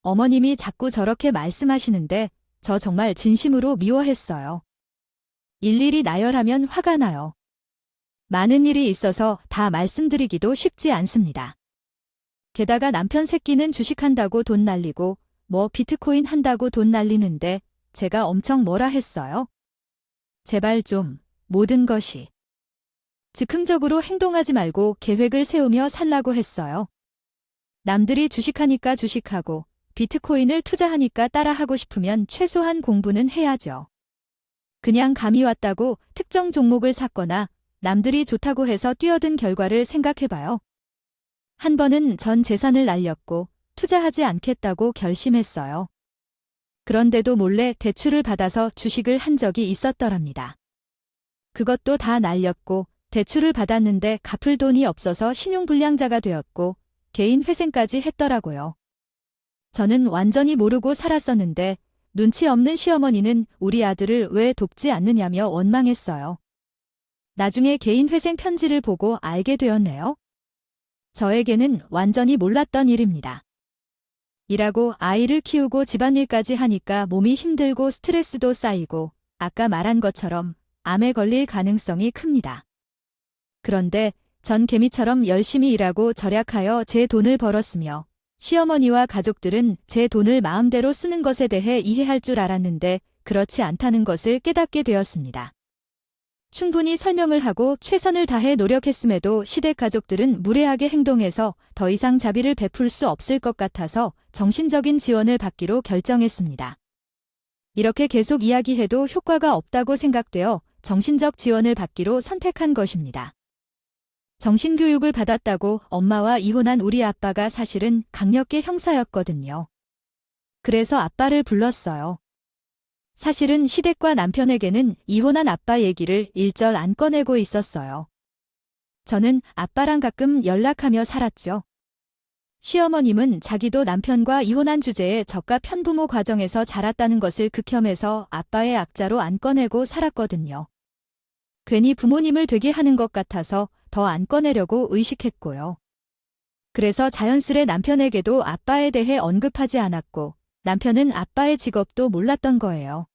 어머님이 자꾸 저렇게 말씀하시는데 저 정말 진심으로 미워했어요. 일일이 나열하면 화가 나요. 많은 일이 있어서 다 말씀드리기도 쉽지 않습니다. 게다가 남편 새끼는 주식한다고 돈 날리고 뭐 비트코인 한다고 돈 날리는데 제가 엄청 뭐라 했어요? 제발 좀 모든 것이 즉흥적으로 행동하지 말고 계획을 세우며 살라고 했어요. 남들이 주식하니까 주식하고 비트코인을 투자하니까 따라하고 싶으면 최소한 공부는 해야죠. 그냥 감이 왔다고 특정 종목을 샀거나 남들이 좋다고 해서 뛰어든 결과를 생각해봐요. 한 번은 전 재산을 날렸고 투자하지 않겠다고 결심했어요. 그런데도 몰래 대출을 받아서 주식을 한 적이 있었더랍니다. 그것도 다 날렸고 대출을 받았는데 갚을 돈이 없어서 신용불량자가 되었고 개인 회생까지 했더라고요. 저는 완전히 모르고 살았었는데 눈치 없는 시어머니는 우리 아들을 왜 돕지 않느냐며 원망했어요. 나중에 개인 회생 편지를 보고 알게 되었네요. 저에게는 완전히 몰랐던 일입니다. 일하고 아이를 키우고 집안일까지 하니까 몸이 힘들고 스트레스도 쌓이고 아까 말한 것처럼 암에 걸릴 가능성이 큽니다. 그런데 전 개미처럼 열심히 일하고 절약하여 제 돈을 벌었으며 시어머니와 가족들은 제 돈을 마음대로 쓰는 것에 대해 이해할 줄 알았는데 그렇지 않다는 것을 깨닫게 되었습니다. 충분히 설명을 하고 최선을 다해 노력했음에도 시댁 가족들은 무례하게 행동해서 더 이상 자비를 베풀 수 없을 것 같아서 정신적인 지원을 받기로 결정했습니다. 이렇게 계속 이야기해도 효과가 없다고 생각되어 정신적 지원을 받기로 선택한 것입니다. 정신교육을 받았다고 엄마와 이혼한 우리 아빠가 사실은 강력계 형사였거든요. 그래서 아빠를 불렀어요. 사실은 시댁과 남편에게는 이혼한 아빠 얘기를 일절 안 꺼내고 있었어요. 저는 아빠랑 가끔 연락하며 살았죠. 시어머님은 자기도 남편과 이혼한 주제에 저가 편부모 과정에서 자랐다는 것을 극혐해서 아빠의 악자로 안 꺼내고 살았거든요. 괜히 부모님을 되게 하는 것 같아서 더 안 꺼내려고 의식했고요. 그래서 자연스레 남편에게도 아빠에 대해 언급하지 않았고 남편은 아빠의 직업도 몰랐던 거예요.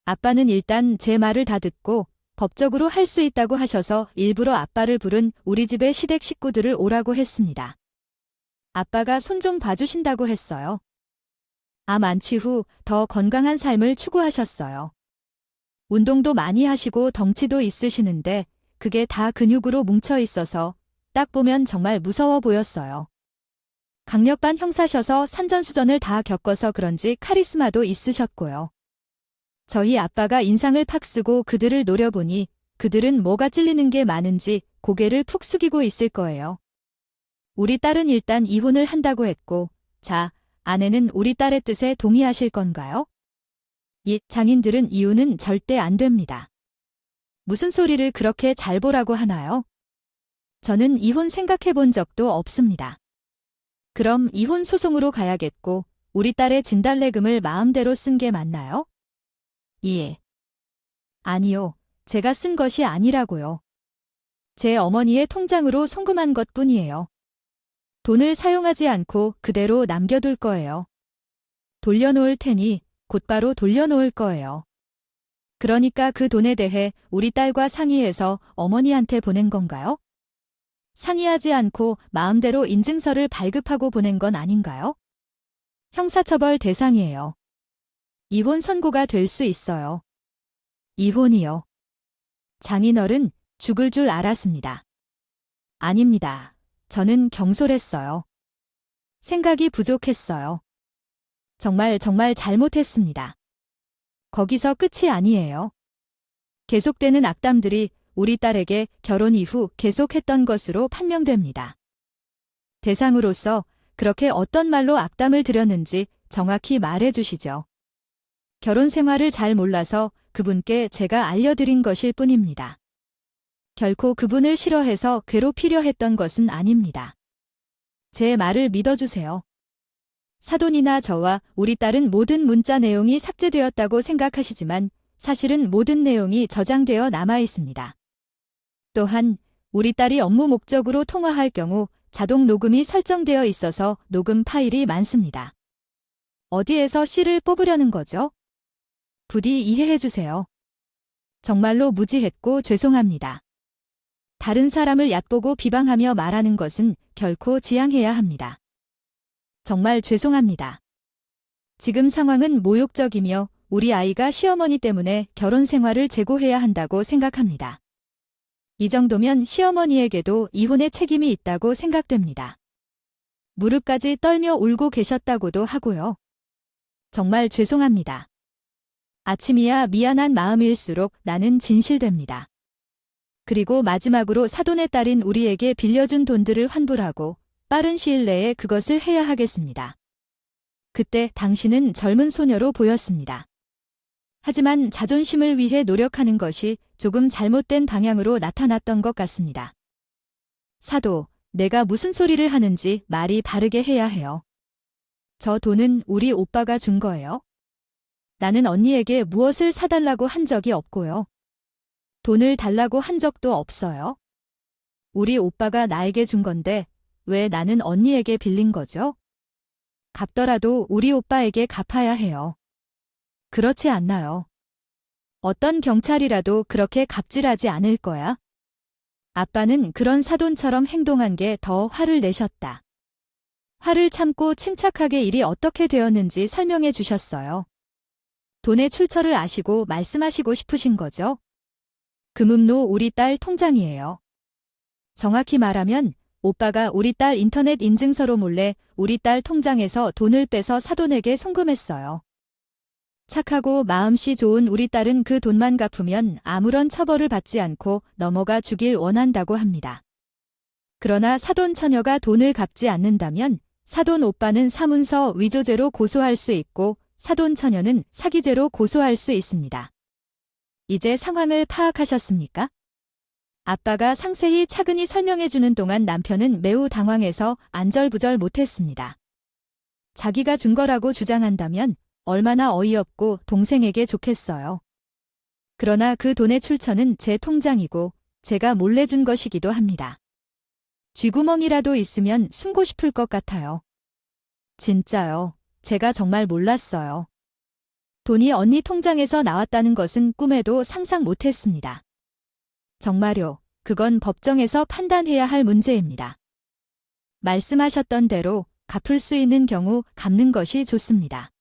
아빠는 일단 제 말을 다 듣고 법적으로 할 수 있다고 하셔서 일부러 아빠를 부른 우리 집의 시댁 식구들을 오라고 했습니다. 아빠가 손 좀 봐주신다고 했어요. 암 완치 후 더 건강한 삶을 추구하셨어요. 운동도 많이 하시고 덩치도 있으시는데 그게 다 근육으로 뭉쳐 있어서 딱 보면 정말 무서워 보였어요. 강력반 형사셔서 산전수전을 다 겪어서 그런지 카리스마도 있으셨고요. 저희 아빠가 인상을 팍 쓰고 그들을 노려보니 그들은 뭐가 찔리는 게 많은지 고개를 푹 숙이고 있을 거예요. 우리 딸은 일단 이혼을 한다고 했고, 자, 아내는 우리 딸의 뜻에 동의하실 건가요? 이 장인들은 이혼은 절대 안 됩니다. 무슨 소리를 그렇게 잘 보라고 하나요? 저는 이혼 생각해 본 적도 없습니다. 그럼 이혼 소송으로 가야겠고, 우리 딸의 진달래금을 마음대로 쓴 게 맞나요? 예. 아니요, 제가 쓴 것이 아니라고요. 제 어머니의 통장으로 송금한 것뿐이에요. 돈을 사용하지 않고 그대로 남겨둘 거예요. 돌려놓을 테니 곧바로 돌려놓을 거예요. 그러니까 그 돈에 대해 우리 딸과 상의해서 어머니한테 보낸 건가요? 상의하지 않고 마음대로 인증서를 발급하고 보낸 건 아닌가요? 형사처벌 대상이에요. 이혼 선고가 될 수 있어요. 이혼이요. 장인어른, 죽을 줄 알았습니다. 아닙니다. 저는 경솔했어요. 생각이 부족했어요. 정말 잘못했습니다. 거기서 끝이 아니에요. 계속되는 악담들이 우리 딸에게 결혼 이후 계속했던 것으로 판명됩니다. 대상으로서 그렇게 어떤 말로 악담을 드렸는지 정확히 말해 주시죠. 결혼 생활을 잘 몰라서 그분께 제가 알려드린 것일 뿐입니다. 결코 그분을 싫어해서 괴롭히려 했던 것은 아닙니다. 제 말을 믿어주세요. 사돈이나 저와 우리 딸은 모든 문자 내용이 삭제되었다고 생각하시지만 사실은 모든 내용이 저장되어 남아 있습니다. 또한 우리 딸이 업무 목적으로 통화할 경우 자동 녹음이 설정되어 있어서 녹음 파일이 많습니다. 어디에서 씨를 뽑으려는 거죠? 부디 이해해 주세요. 정말로 무지했고 죄송합니다. 다른 사람을 얕보고 비방하며 말하는 것은 결코 지양해야 합니다. 정말 죄송합니다. 지금 상황은 모욕적이며 우리 아이가 시어머니 때문에 결혼 생활을 재고해야 한다고 생각합니다. 이 정도면 시어머니에게도 이혼의 책임이 있다고 생각됩니다. 무릎까지 떨며 울고 계셨다고도 하고요. 정말 죄송합니다. 아침이야 미안한 마음일수록 나는 진실됩니다. 그리고 마지막으로 사돈의 딸인 우리에게 빌려준 돈들을 환불하고 빠른 시일 내에 그것을 해야 하겠습니다. 그때 당신은 젊은 소녀로 보였습니다. 하지만 자존심을 위해 노력하는 것이 조금 잘못된 방향으로 나타났던 것 같습니다. 사도, 내가 무슨 소리를 하는지 말이 바르게 해야 해요. 저 돈은 우리 오빠가 준 거예요. 나는 언니에게 무엇을 사달라고 한 적이 없고요. 돈을 달라고 한 적도 없어요. 우리 오빠가 나에게 준 건데 왜 나는 언니에게 빌린 거죠? 갚더라도 우리 오빠에게 갚아야 해요. 그렇지 않나요? 어떤 경찰이라도 그렇게 갑질하지 않을 거야. 아빠는 그런 사돈처럼 행동한 게 더 화를 내셨다. 화를 참고 침착하게 일이 어떻게 되었는지 설명해 주셨어요. 돈의 출처를 아시고 말씀하시고 싶으신 거죠? 금음로 우리 딸 통장이에요. 정확히 말하면 오빠가 우리 딸 인터넷 인증서로 몰래 우리 딸 통장에서 돈을 빼서 사돈에게 송금했어요. 착하고 마음씨 좋은 우리 딸은 그 돈만 갚으면 아무런 처벌을 받지 않고 넘어가 주길 원한다고 합니다. 그러나 사돈 처녀가 돈을 갚지 않는다면 사돈 오빠는 사문서 위조죄로 고소할 수 있고 사돈 처녀는 사기죄로 고소할 수 있습니다. 이제 상황을 파악하셨습니까? 아빠가 상세히 차근히 설명해주는 동안 남편은 매우 당황해서 안절부절 못했습니다. 자기가 준 거라고 주장한다면 얼마나 어이없고 동생에게 좋겠어요. 그러나 그 돈의 출처는 제 통장이고 제가 몰래 준 것이기도 합니다. 쥐구멍이라도 있으면 숨고 싶을 것 같아요. 진짜요. 제가 정말 몰랐어요. 돈이 언니 통장에서 나왔다는 것은 꿈에도 상상 못했습니다. 정말요. 그건 법정에서 판단해야 할 문제입니다. 말씀하셨던 대로 갚을 수 있는 경우 갚는 것이 좋습니다.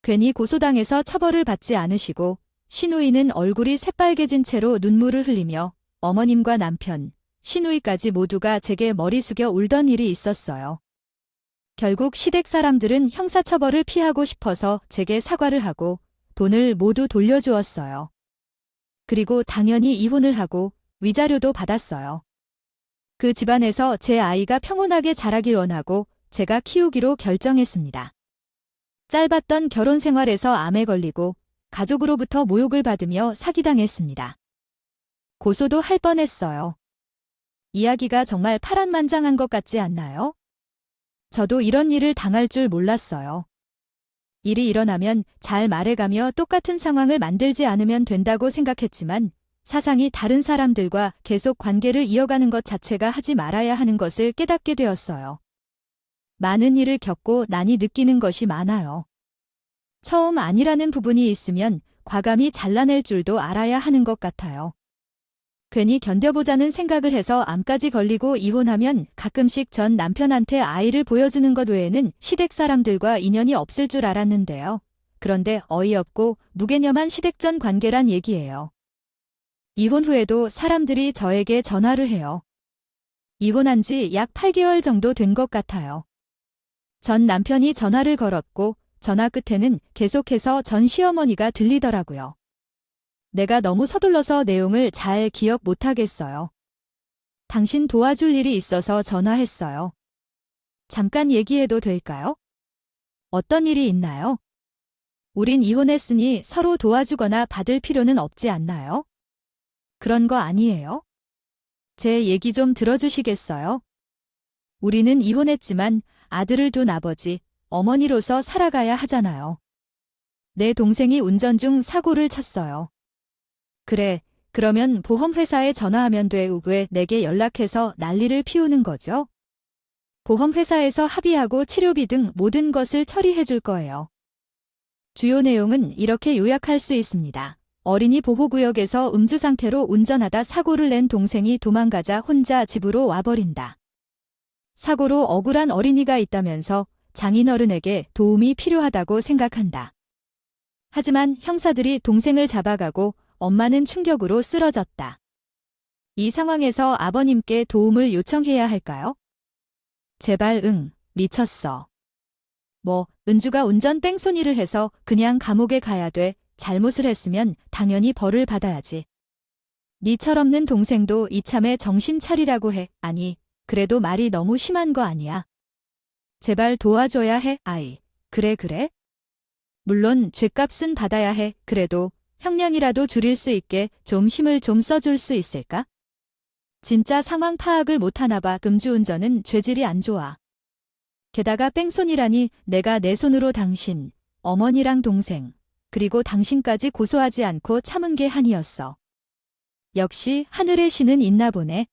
괜히 고소당해서 처벌을 받지 않으시고 시누이는 얼굴이 새빨개진 채로 눈물을 흘리며 어머님과 남편, 시누이까지 모두가 제게 머리 숙여 울던 일이 있었어요. 결국 시댁 사람들은 형사처벌을 피하고 싶어서 제게 사과를 하고 돈을 모두 돌려주었어요. 그리고 당연히 이혼을 하고 위자료도 받았어요. 그 집안에서 제 아이가 평온하게 자라길 원하고 제가 키우기로 결정했습니다. 짧았던 결혼 생활에서 암에 걸리고 가족으로부터 모욕을 받으며 사기당했습니다. 고소도 할 뻔했어요. 이야기가 정말 파란만장한 것 같지 않나요? 저도 이런 일을 당할 줄 몰랐어요. 일이 일어나면 잘 말해가며 똑같은 상황을 만들지 않으면 된다고 생각했지만 사상이 다른 사람들과 계속 관계를 이어가는 것 자체가 하지 말아야 하는 것을 깨닫게 되었어요. 많은 일을 겪고 나니 느끼는 것이 많아요. 처음 아니라는 부분이 있으면 과감히 잘라낼 줄도 알아야 하는 것 같아요. 괜히 견뎌보자는 생각을 해서 암까지 걸리고 이혼하면 가끔씩 전 남편한테 아이를 보여주는 것 외에는 시댁 사람들과 인연이 없을 줄 알았는데요. 그런데 어이없고 무개념한 시댁전 관계란 얘기예요. 이혼 후에도 사람들이 저에게 전화를 해요. 이혼한 지 약 8개월 정도 된 것 같아요. 전 남편이 전화를 걸었고 전화 끝에는 계속해서 전 시어머니가 들리더라고요. 내가 너무 서둘러서 내용을 잘 기억 못하겠어요. 당신 도와줄 일이 있어서 전화했어요. 잠깐 얘기해도 될까요? 어떤 일이 있나요? 우린 이혼했으니 서로 도와주거나 받을 필요는 없지 않나요? 그런 거 아니에요? 제 얘기 좀 들어주시겠어요? 우리는 이혼했지만 아들을 둔 아버지, 어머니로서 살아가야 하잖아요. 내 동생이 운전 중 사고를 쳤어요. 그래, 그러면 보험회사에 전화하면 돼. 왜 내게 연락해서 난리를 피우는 거죠? 보험회사에서 합의하고 치료비 등 모든 것을 처리해 줄 거예요. 주요 내용은 이렇게 요약할 수 있습니다. 어린이 보호구역에서 음주 상태로 운전하다 사고를 낸 동생이 도망가자 혼자 집으로 와버린다. 사고로 억울한 어린이가 있다면서 장인어른에게 도움이 필요하다고 생각한다. 하지만 형사들이 동생을 잡아가고 엄마는 충격으로 쓰러졌다. 이 상황에서 아버님께 도움을 요청해야 할까요? 제발 응, 미쳤어. 은주가 운전 뺑소니를 해서 그냥 감옥에 가야 돼. 잘못을 했으면 당연히 벌을 받아야지. 네 철없는 동생도 이참에 정신 차리라고 해. 아니, 그래도 말이 너무 심한 거 아니야. 제발 도와줘야 해, 아이. 그래. 물론 죗값은 받아야 해. 그래도 형량이라도 줄일 수 있게 좀 힘을 좀 써줄 수 있을까? 진짜 상황 파악을 못하나 봐. 음주운전은 죄질이 안 좋아. 게다가 뺑소니라니 내가 내 손으로 당신, 어머니랑 동생, 그리고 당신까지 고소하지 않고 참은 게 한이었어. 역시 하늘의 신은 있나 보네.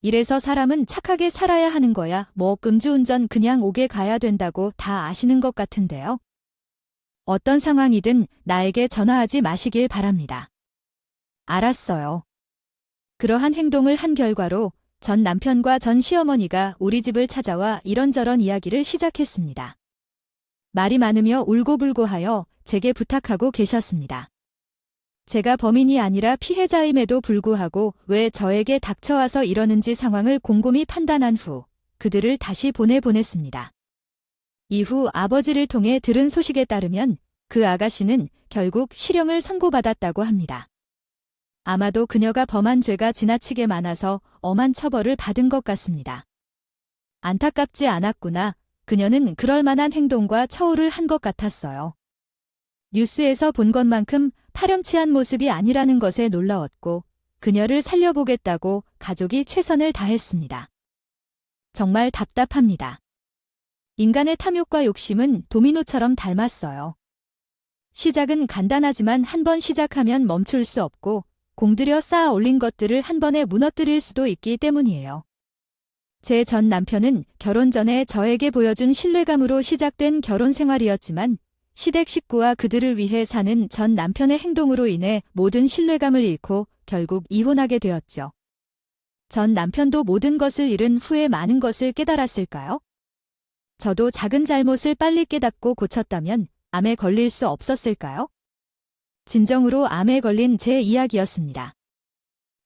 이래서 사람은 착하게 살아야 하는 거야. 음주운전 그냥 옥에 가야 된다고 다 아시는 것 같은데요. 어떤 상황이든 나에게 전화하지 마시길 바랍니다. 알았어요. 그러한 행동을 한 결과로 전 남편과 전 시어머니가 우리 집을 찾아와 이런저런 이야기를 시작했습니다. 말이 많으며 울고불고하여 제게 부탁하고 계셨습니다. 제가 범인이 아니라 피해자임에도 불구하고 왜 저에게 닥쳐와서 이러는지 상황을 곰곰이 판단한 후 그들을 다시 보냈습니다. 이후 아버지를 통해 들은 소식에 따르면 그 아가씨는 결국 실형을 선고받았다고 합니다. 아마도 그녀가 범한 죄가 지나치게 많아서 엄한 처벌을 받은 것 같습니다. 안타깝지 않았구나. 그녀는 그럴 만한 행동과 처우를 한 것 같았어요. 뉴스에서 본 것만큼 파렴치한 모습이 아니라는 것에 놀라웠고 그녀를 살려보겠다고 가족이 최선을 다했습니다. 정말 답답합니다. 인간의 탐욕과 욕심은 도미노처럼 닮았어요. 시작은 간단하지만 한 번 시작하면 멈출 수 없고 공들여 쌓아 올린 것들을 한 번에 무너뜨릴 수도 있기 때문이에요. 제 전 남편은 결혼 전에 저에게 보여준 신뢰감으로 시작된 결혼 생활이었지만 시댁 식구와 그들을 위해 사는 전 남편의 행동으로 인해 모든 신뢰감을 잃고 결국 이혼하게 되었죠. 전 남편도 모든 것을 잃은 후에 많은 것을 깨달았을까요? 저도 작은 잘못을 빨리 깨닫고 고쳤다면 암에 걸릴 수 없었을까요? 진정으로 암에 걸린 제 이야기였습니다.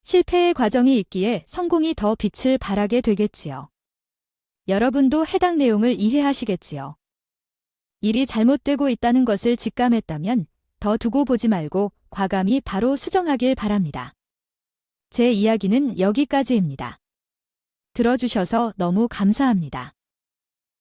실패의 과정이 있기에 성공이 더 빛을 발하게 되겠지요. 여러분도 해당 내용을 이해하시겠지요. 일이 잘못되고 있다는 것을 직감했다면 더 두고 보지 말고 과감히 바로 수정하길 바랍니다. 제 이야기는 여기까지입니다. 들어주셔서 너무 감사합니다.